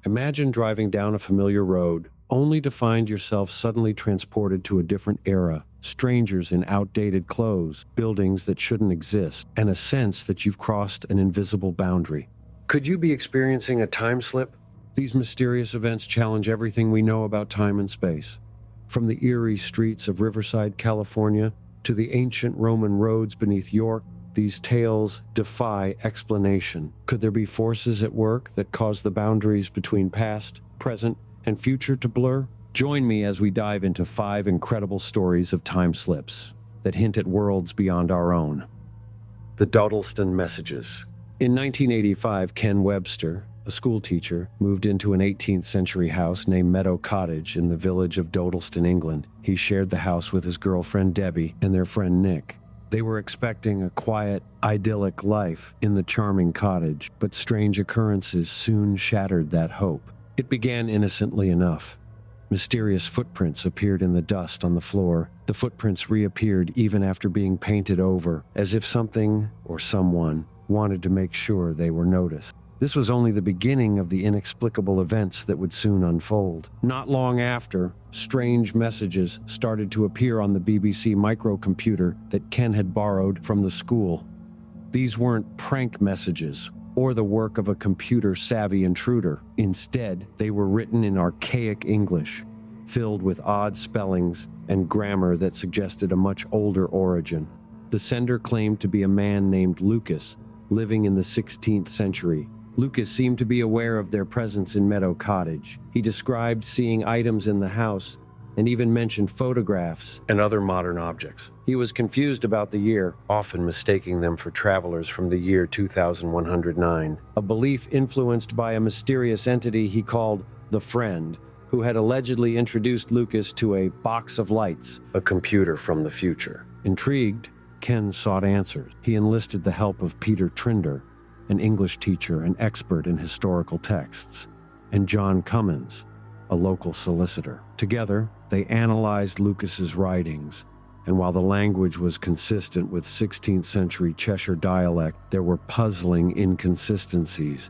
Imagine driving down a familiar road, only to find yourself suddenly transported to a different era, strangers in outdated clothes, buildings that shouldn't exist, and a sense that you've crossed an invisible boundary. Could you be experiencing a time slip? These mysterious events challenge everything we know about time and space. From the eerie streets of Riverside, California, to the ancient Roman roads beneath York, these tales defy explanation. Could there be forces at work that cause the boundaries between past, present, and future to blur? Join me as we dive into 5 incredible stories of time slips that hint at worlds beyond our own. The Dawdleston Messages. In 1985, Ken Webster, a schoolteacher, moved into an 18th century house named Meadow Cottage in the village of Dawdleston, England. He shared the house with his girlfriend Debbie and their friend Nick. They were expecting a quiet, idyllic life in the charming cottage, but strange occurrences soon shattered that hope. It began innocently enough. Mysterious footprints appeared in the dust on the floor. The footprints reappeared even after being painted over, as if something or someone wanted to make sure they were noticed. This was only the beginning of the inexplicable events that would soon unfold. Not long after, strange messages started to appear on the BBC microcomputer that Ken had borrowed from the school. These weren't prank messages or the work of a computer-savvy intruder. Instead, they were written in archaic English, filled with odd spellings and grammar that suggested a much older origin. The sender claimed to be a man named Lucas, living in the 16th century. Lucas seemed to be aware of their presence in Meadow Cottage. He described seeing items in the house and even mentioned photographs and other modern objects. He was confused about the year, often mistaking them for travelers from the year 2109, a belief influenced by a mysterious entity he called the Friend, who had allegedly introduced Lucas to a box of lights, a computer from the future. Intrigued, Ken sought answers. He enlisted the help of Peter Trinder, an English teacher and expert in historical texts, and John Cummins, a local solicitor. Together, they analyzed Lucas's writings, and while the language was consistent with 16th century Cheshire dialect, there were puzzling inconsistencies,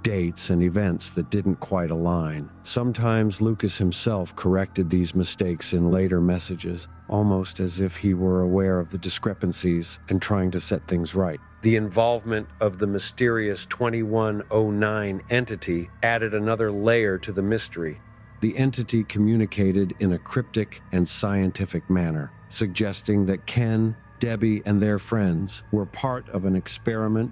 dates and events that didn't quite align. Sometimes Lucas himself corrected these mistakes in later messages, almost as if he were aware of the discrepancies and trying to set things right. The involvement of the mysterious 2109 entity added another layer to the mystery. The entity communicated in a cryptic and scientific manner, suggesting that Ken, Debbie, and their friends were part of an experiment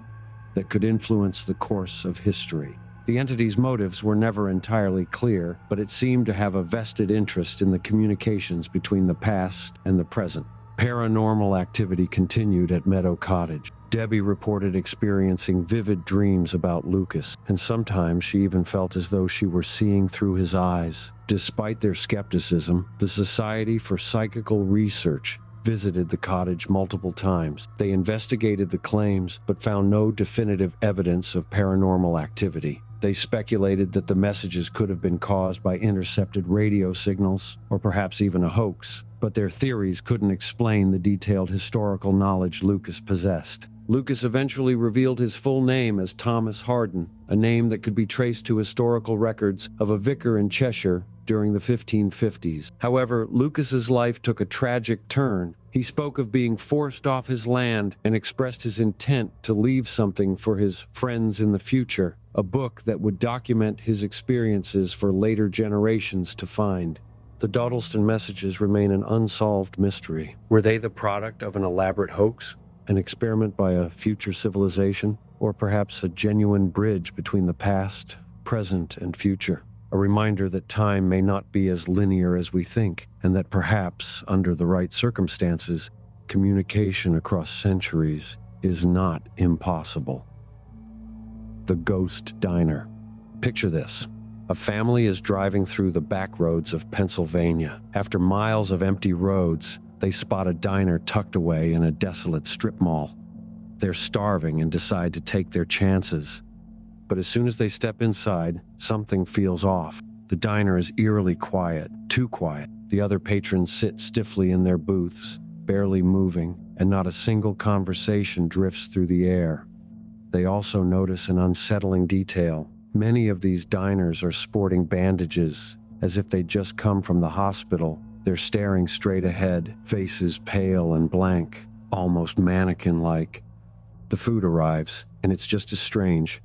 that could influence the course of history. The entity's motives were never entirely clear, but it seemed to have a vested interest in the communications between the past and the present. Paranormal activity continued at Meadow Cottage. Debbie reported experiencing vivid dreams about Lucas, and sometimes she even felt as though she were seeing through his eyes. Despite their skepticism, the Society for Psychical Research visited the cottage multiple times. They investigated the claims, but found no definitive evidence of paranormal activity. They speculated that the messages could have been caused by intercepted radio signals, or perhaps even a hoax, but their theories couldn't explain the detailed historical knowledge Lucas possessed. Lucas eventually revealed his full name as Thomas Harden, a name that could be traced to historical records of a vicar in Cheshire during the 1550s. However, Lucas's life took a tragic turn. He spoke of being forced off his land and expressed his intent to leave something for his friends in the future, a book that would document his experiences for later generations to find. The Dawdleston Messages remain an unsolved mystery. Were they the product of an elaborate hoax, an experiment by a future civilization, or perhaps a genuine bridge between the past, present, and future? A reminder that time may not be as linear as we think, and that perhaps, under the right circumstances, communication across centuries is not impossible. The Ghost Diner. Picture this. A family is driving through the back roads of Pennsylvania. After miles of empty roads, they spot a diner tucked away in a desolate strip mall. They're starving and decide to take their chances. But as soon as they step inside, something feels off. The diner is eerily quiet, too quiet. The other patrons sit stiffly in their booths, barely moving, and not a single conversation drifts through the air. They also notice an unsettling detail. Many of these diners are sporting bandages, as if they'd just come from the hospital. They're staring straight ahead, faces pale and blank, almost mannequin-like. The food arrives, and it's just as strange.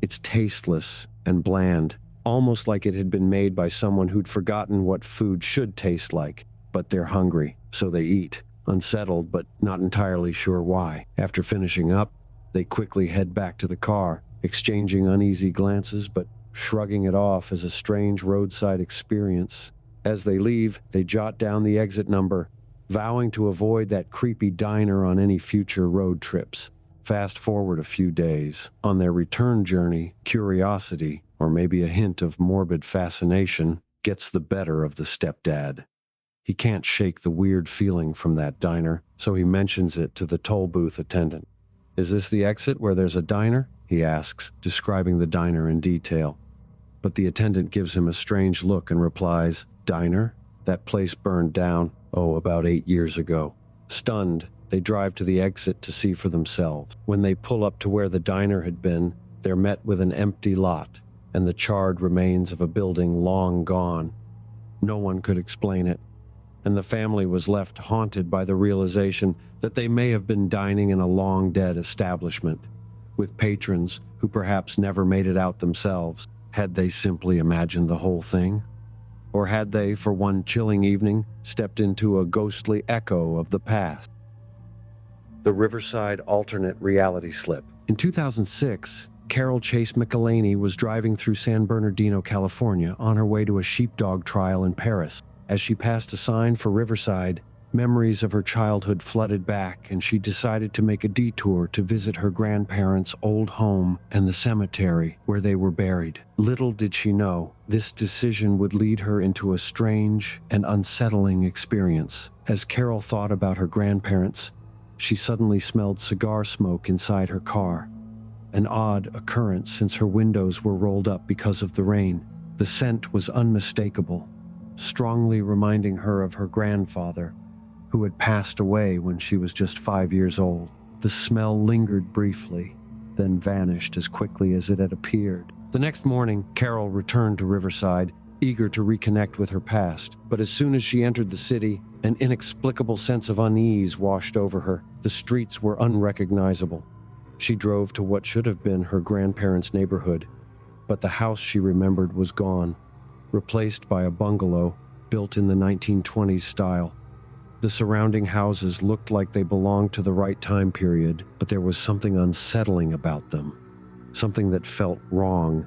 It's tasteless and bland, almost like it had been made by someone who'd forgotten what food should taste like. But they're hungry, so they eat, unsettled but not entirely sure why. After finishing up, they quickly head back to the car, exchanging uneasy glances but shrugging it off as a strange roadside experience. As they leave, they jot down the exit number, vowing to avoid that creepy diner on any future road trips. Fast forward a few days. On their return journey, curiosity, or maybe a hint of morbid fascination, gets the better of the stepdad. He can't shake the weird feeling from that diner, so he mentions it to the toll booth attendant. "Is this the exit where there's a diner?" he asks, describing the diner in detail. But the attendant gives him a strange look and replies, "Diner? That place burned down, about 8 years ago." Stunned, they drive to the exit to see for themselves. When they pull up to where the diner had been, they're met with an empty lot and the charred remains of a building long gone. No one could explain it, and the family was left haunted by the realization that they may have been dining in a long-dead establishment, with patrons who perhaps never made it out themselves. Had they simply imagined the whole thing? Or had they, for one chilling evening, stepped into a ghostly echo of the past? The Riverside alternate reality slip. In 2006, Carol Chase McElhaney was driving through San Bernardino, California, on her way to a sheepdog trial in Paris. As she passed a sign for Riverside, memories of her childhood flooded back, and she decided to make a detour to visit her grandparents' old home and the cemetery where they were buried. Little did she know, this decision would lead her into a strange and unsettling experience. As Carol thought about her grandparents, she suddenly smelled cigar smoke inside her car, an odd occurrence since her windows were rolled up because of the rain. The scent was unmistakable, strongly reminding her of her grandfather, who had passed away when she was just 5 years old. The smell lingered briefly, then vanished as quickly as it had appeared. The next morning, Carol returned to Riverside, eager to reconnect with her past. But as soon as she entered the city, an inexplicable sense of unease washed over her. The streets were unrecognizable. She drove to what should have been her grandparents' neighborhood, but the house she remembered was gone, replaced by a bungalow built in the 1920s style. The surrounding houses looked like they belonged to the right time period, but there was something unsettling about them, something that felt wrong,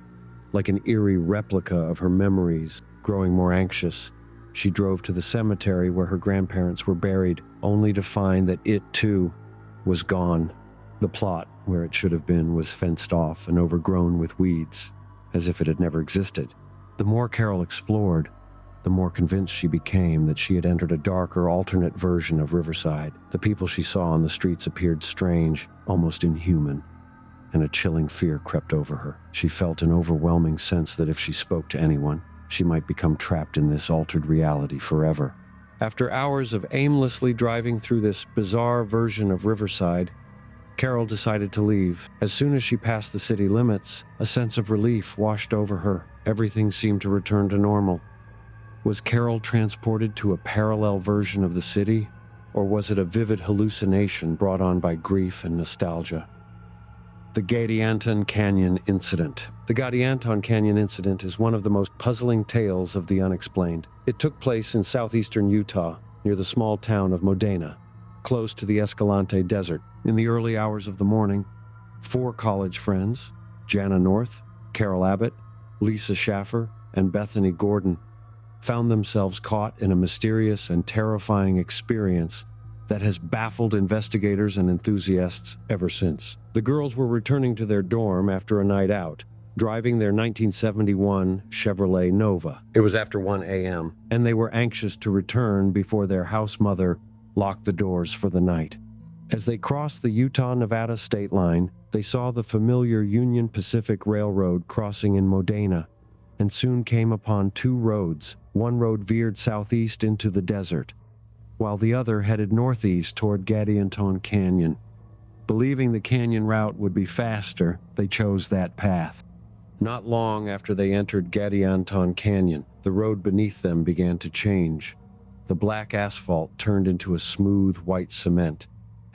like an eerie replica of her memories. Growing more anxious, she drove to the cemetery where her grandparents were buried, only to find that it, too, was gone. The plot, where it should have been, was fenced off and overgrown with weeds, as if it had never existed. The more Carol explored, the more convinced she became that she had entered a darker, alternate version of Riverside. The people she saw on the streets appeared strange, almost inhuman, and a chilling fear crept over her. She felt an overwhelming sense that if she spoke to anyone, she might become trapped in this altered reality forever. After hours of aimlessly driving through this bizarre version of Riverside, Carol decided to leave. As soon as she passed the city limits, a sense of relief washed over her. Everything seemed to return to normal. Was Carol transported to a parallel version of the city, or was it a vivid hallucination brought on by grief and nostalgia? The Gadianton Canyon Incident. The Gadianton Canyon Incident is one of the most puzzling tales of the unexplained. It took place in southeastern Utah, near the small town of Modena, close to the Escalante Desert. In the early hours of the morning, 4 college friends, Jana North, Carol Abbott, Lisa Schaffer, and Bethany Gordon, found themselves caught in a mysterious and terrifying experience that has baffled investigators and enthusiasts ever since. The girls were returning to their dorm after a night out, driving their 1971 Chevrolet Nova. It was after 1 a.m., and they were anxious to return before their house mother locked the doors for the night. As they crossed the Utah-Nevada state line, they saw the familiar Union Pacific Railroad crossing in Modena, and soon came upon 2 roads. One road veered southeast into the desert, while the other headed northeast toward Gadianton Canyon. Believing the canyon route would be faster, they chose that path. Not long after they entered Gadianton Canyon, the road beneath them began to change. The black asphalt turned into a smooth white cement,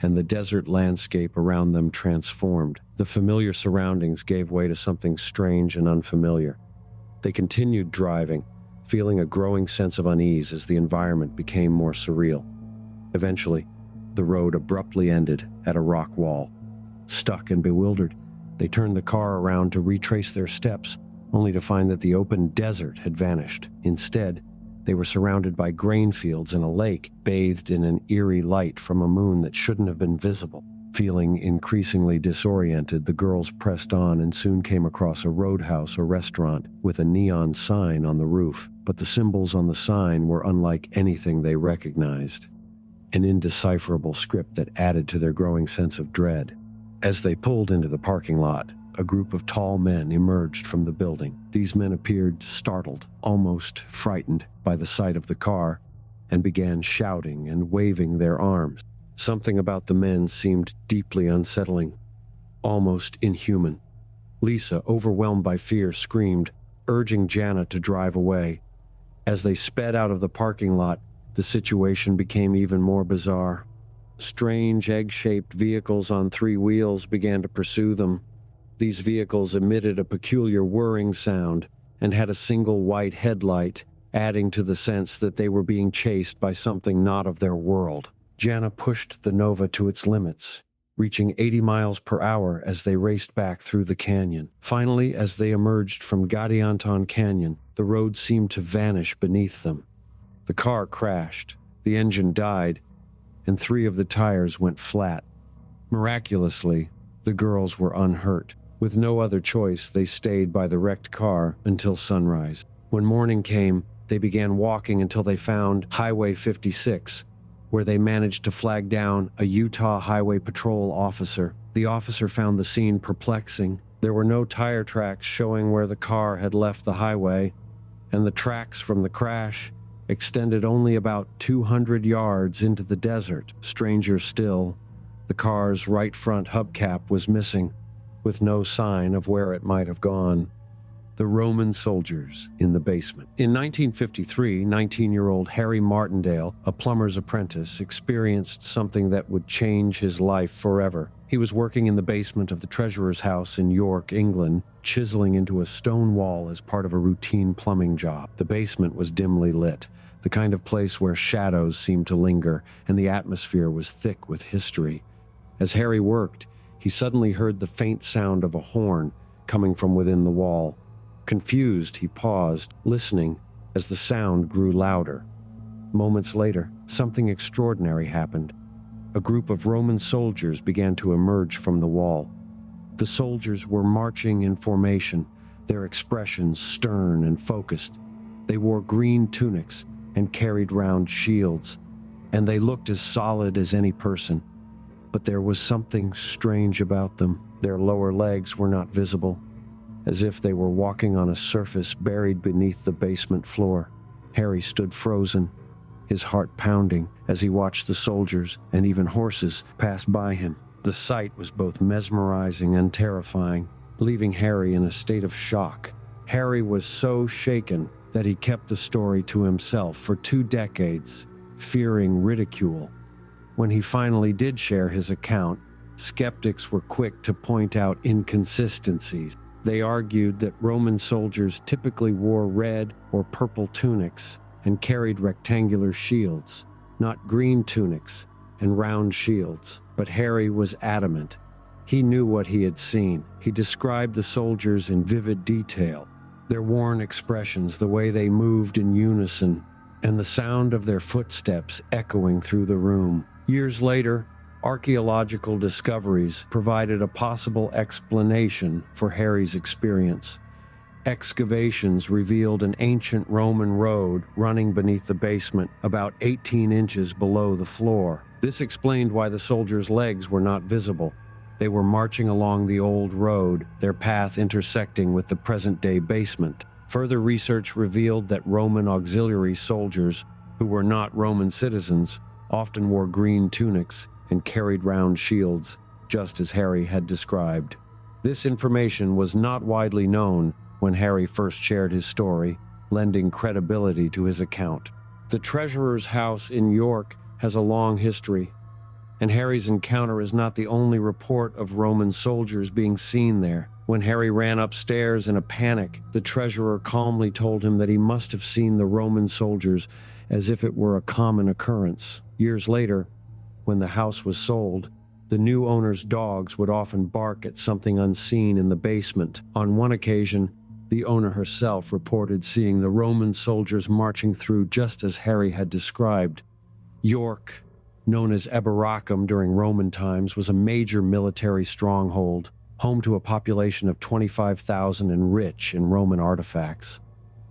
and the desert landscape around them transformed. The familiar surroundings gave way to something strange and unfamiliar. They continued driving, feeling a growing sense of unease as the environment became more surreal. Eventually, the road abruptly ended at a rock wall. Stuck and bewildered, they turned the car around to retrace their steps, only to find that the open desert had vanished. Instead, they were surrounded by grain fields and a lake bathed in an eerie light from a moon that shouldn't have been visible. Feeling increasingly disoriented, the girls pressed on and soon came across a roadhouse or restaurant with a neon sign on the roof, but the symbols on the sign were unlike anything they recognized. An indecipherable script that added to their growing sense of dread. As they pulled into the parking lot, a group of tall men emerged from the building. These men appeared startled, almost frightened by the sight of the car, and began shouting and waving their arms. Something about the men seemed deeply unsettling, almost inhuman. Lisa, overwhelmed by fear, screamed, urging Jana to drive away. As they sped out of the parking lot, the situation became even more bizarre. Strange, egg-shaped vehicles on 3 wheels began to pursue them. These vehicles emitted a peculiar whirring sound and had a single white headlight, adding to the sense that they were being chased by something not of their world. Jana pushed the Nova to its limits, reaching 80 miles per hour as they raced back through the canyon. Finally, as they emerged from Gadianton Canyon, the road seemed to vanish beneath them. The car crashed, the engine died, and 3 of the tires went flat. Miraculously, the girls were unhurt. With no other choice, they stayed by the wrecked car until sunrise. When morning came, they began walking until they found Highway 56, where they managed to flag down a Utah Highway Patrol officer. The officer found the scene perplexing. There were no tire tracks showing where the car had left the highway, and the tracks from the crash extended only about 200 yards into the desert. Stranger still, the car's right front hubcap was missing, with no sign of where it might have gone. The Roman soldiers in the basement. In 1953, 19-year-old Harry Martindale, a plumber's apprentice, experienced something that would change his life forever. He was working in the basement of the treasurer's house in York, England, chiseling into a stone wall as part of a routine plumbing job. The basement was dimly lit, the kind of place where shadows seemed to linger, and the atmosphere was thick with history. As Harry worked, he suddenly heard the faint sound of a horn coming from within the wall. Confused, he paused, listening as the sound grew louder. Moments later, something extraordinary happened. A group of Roman soldiers began to emerge from the wall. The soldiers were marching in formation, their expressions stern and focused. They wore green tunics and carried round shields, and they looked as solid as any person. But there was something strange about them. Their lower legs were not visible, as if they were walking on a surface buried beneath the basement floor. Harry stood frozen, his heart pounding as he watched the soldiers and even horses pass by him. The sight was both mesmerizing and terrifying, leaving Harry in a state of shock. Harry was so shaken that he kept the story to himself for 2 decades, fearing ridicule. When he finally did share his account, skeptics were quick to point out inconsistencies. They argued that Roman soldiers typically wore red or purple tunics and carried rectangular shields, not green tunics and round shields. But Harry was adamant. He knew what he had seen. He described the soldiers in vivid detail, their worn expressions, the way they moved in unison, and the sound of their footsteps echoing through the room. Years later, archaeological discoveries provided a possible explanation for Harry's experience. Excavations revealed an ancient Roman road running beneath the basement, about 18 inches below the floor. This explained why the soldiers' legs were not visible. They were marching along the old road, their path intersecting with the present-day basement. Further research revealed that Roman auxiliary soldiers, who were not Roman citizens, often wore green tunics and carried round shields, just as Harry had described. This information was not widely known when Harry first shared his story, lending credibility to his account. The treasurer's house in York has a long history, and Harry's encounter is not the only report of Roman soldiers being seen there. When Harry ran upstairs in a panic, the treasurer calmly told him that he must have seen the Roman soldiers as if it were a common occurrence. Years later, when the house was sold, the new owner's dogs would often bark at something unseen in the basement. On one occasion, the owner herself reported seeing the Roman soldiers marching through just as Harry had described. York, known as Eboracum during Roman times, was a major military stronghold, home to a population of 25,000 and rich in Roman artifacts.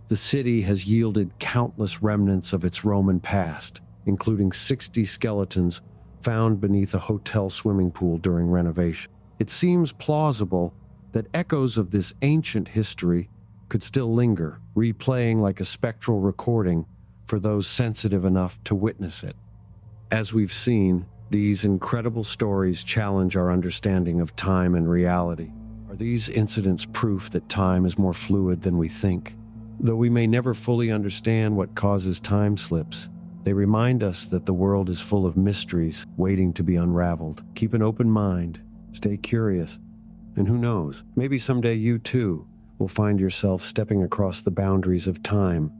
The city has yielded countless remnants of its Roman past, including 60 skeletons found beneath a hotel swimming pool during renovation. It seems plausible that echoes of this ancient history could still linger, replaying like a spectral recording for those sensitive enough to witness it. As we've seen, these incredible stories challenge our understanding of time and reality. Are these incidents proof that time is more fluid than we think? Though we may never fully understand what causes time slips, they remind us that the world is full of mysteries waiting to be unraveled. Keep an open mind, stay curious, and who knows, maybe someday you too will find yourself stepping across the boundaries of time